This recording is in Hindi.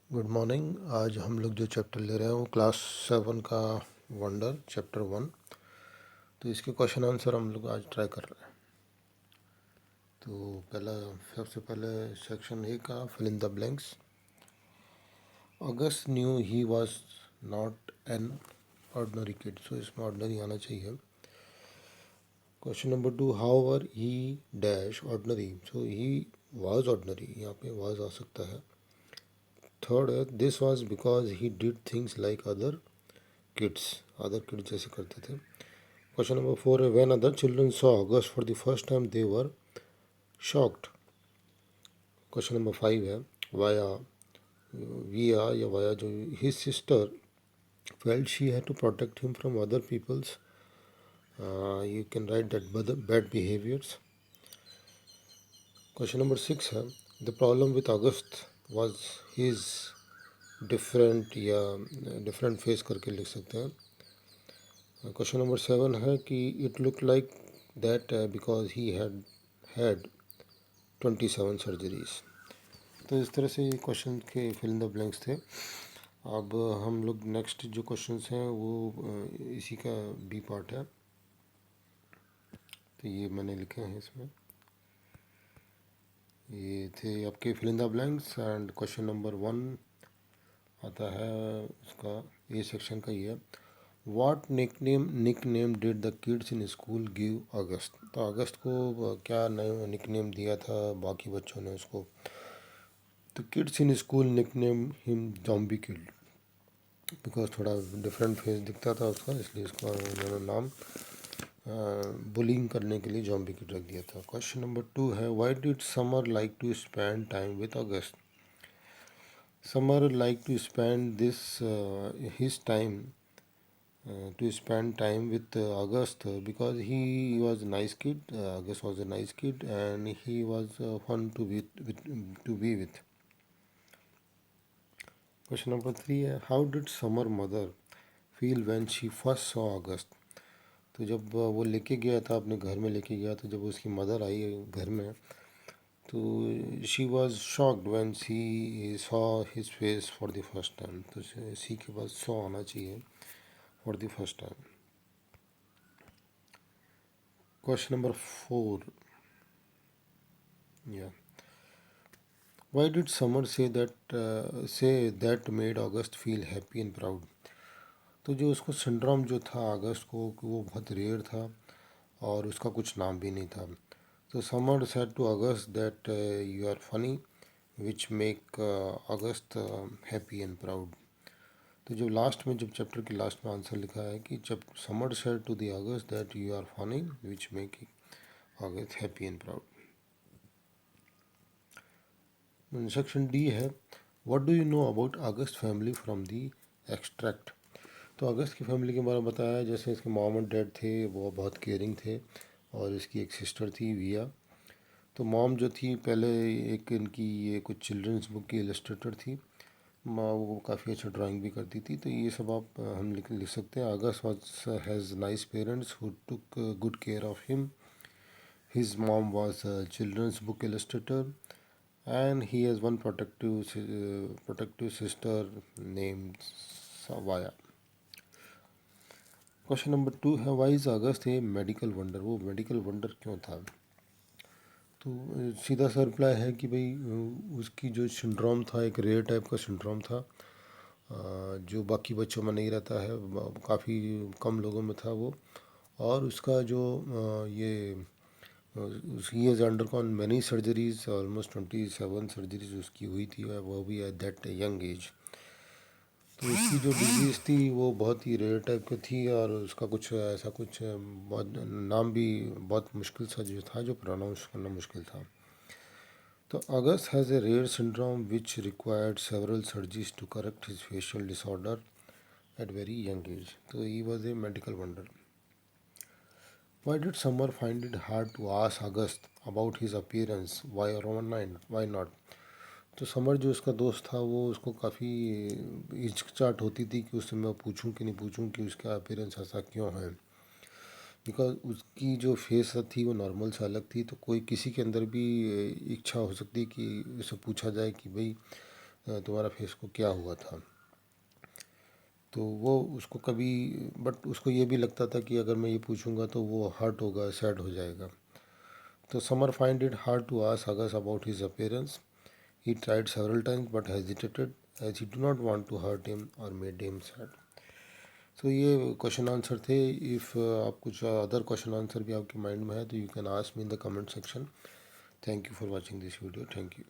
Good morning. आज हम लोग जो चैप्टर ले रहे हैं वो क्लास 7 का वंडर चैप्टर 1। तो इसके क्वेश्चन आंसर हम लोग आज ट्राई कर रहे हैं। तो सबसे पहले सेक्शन ए का fill in the blanks. August knew he was not an ordinary kid. So इसमें ऑर्डनरी आना चाहिए। Question number 2, however he dash ordinary. So he was ordinary, यहाँ पे वाज आ सकता है। थर्ड है this was because he did things like other kids जैसे करते थे। क्वेश्चन नंबर 4 है when other children saw August for the first time they were shocked. Question number 5 है वाया विया या वाया जो his sister felt she had to protect him from other peoples, you can write that bad behaviours. Question number 6 है the problem with August was his different या डिफरेंट फेस करके लिख सकते हैं। क्वेश्चन नंबर 7 है कि it look like that because he had 27 surgeries. तो इस तरह से ये क्वेश्चन के फिल इन द ब्लैंक्स थे। अब हम लोग नेक्स्ट जो क्वेश्चंस हैं वो इसी का बी पार्ट है। तो ये मैंने लिखे हैं इसमें, ये थे आपके fill in the blanks. And question number 1 आता है उसका ए सेक्शन का, ये what nick name did the kids in school give August. तो अगस्त को क्या नया निक नेम दिया था बाकी बच्चों ने उसको। तो kids in school nickname him zombie kid, because थोड़ा डिफरेंट फेस दिखता था उसका, इसलिए इसको उन्होंने नाम बुलिंग करने के लिए जॉम्बी किड रख दिया था। क्वेश्चन नंबर 2 है why did Summer like to spend time with August. Summer like to spend this his time to spend time with August because he was a nice kid. August was a nice kid and he was fun to be with. Question number 3 है how did Summer mother feel when she first saw August। तो जब वो लेके गया था अपने घर में लेके गया, तो जब उसकी मदर आई घर में तो she was shocked when she saw his face for the first time। तो सी के बाद saw आना चाहिए for the first time। Question number 4, yeah, why did Summer say that made August feel happy and proud। तो जो उसको सिंड्रोम जो था अगस्त को कि वो बहुत रेयर था और उसका कुछ नाम भी नहीं था। तो Summer said to August that you are funny which make August happy and proud. तो जो लास्ट में जब चैप्टर के लास्ट में आंसर लिखा है कि जब Summer said to the August that you are funny which make August happy and proud. Section D है what do you know about August family from the extract. तो अगस्त की फैमिली के बारे में बताया, जैसे इसके मॉम और डैड थे वो बहुत केयरिंग थे और इसकी एक सिस्टर थी विया। तो मॉम जो थी पहले एक इनकी ये कुछ चिल्ड्रंस बुक की इलस्ट्रेटर थी, माँ वो काफ़ी अच्छा ड्राइंग भी करती थी। तो ये सब आप हम लिख सकते हैं। August was has nice parents who took good care of him. His mom was children's book illustrator and he has one protective sister named Savaya। Question number 2 है why is August a medical wonder. वो मेडिकल वंडर क्यों था। तो सीधा सा रिप्लाई है कि भाई उसकी जो सिंड्रोम था एक रेयर टाइप का सिंड्रोम था जो बाकी बच्चों में नहीं रहता है, काफ़ी कम लोगों में था वो। और उसका जो ये he has undergone many surgeries, almost 27 surgeries उसकी हुई थी, वो भी एट दैट यंग एज। तो उसकी जो डिजीज़ थी वो बहुत ही रेयर टाइप की थी और उसका कुछ ऐसा कुछ बहुत नाम भी बहुत मुश्किल सा जो था, जो प्रोनाउंस करना मुश्किल था। तो August has a rare syndrome which required several surgeries to correct his facial disorder at very young age. तो he was a medical wonder. Why did Summer find it hard to ask August about his appearance? Why not? तो समर जो उसका दोस्त था वो उसको काफ़ी हिचकिचाहट होती थी कि उससे मैं पूछूं कि नहीं पूछूं कि उसका अपीयरेंस ऐसा क्यों है। बिकॉज उसकी जो फेस थी वो नॉर्मल से अलग थी। तो कोई किसी के अंदर भी इच्छा हो सकती कि उसे पूछा जाए कि भाई तुम्हारा फेस को क्या हुआ था। तो वो उसको कभी, बट उसको ये भी लगता था कि अगर मैं ये पूछूंगा तो वो हर्ट होगा, सैड हो जाएगा। तो Summer find it hard to ask August about his appearance. He tried several times but hesitated as he do not want to hurt him और मेड हिम सैड। तो ये क्वेश्चन आंसर थे। इफ़ आप कुछ अदर क्वेश्चन आंसर भी आपके माइंड में है तो you can ask me in the comment section. Thank you for watching this video. Thank you.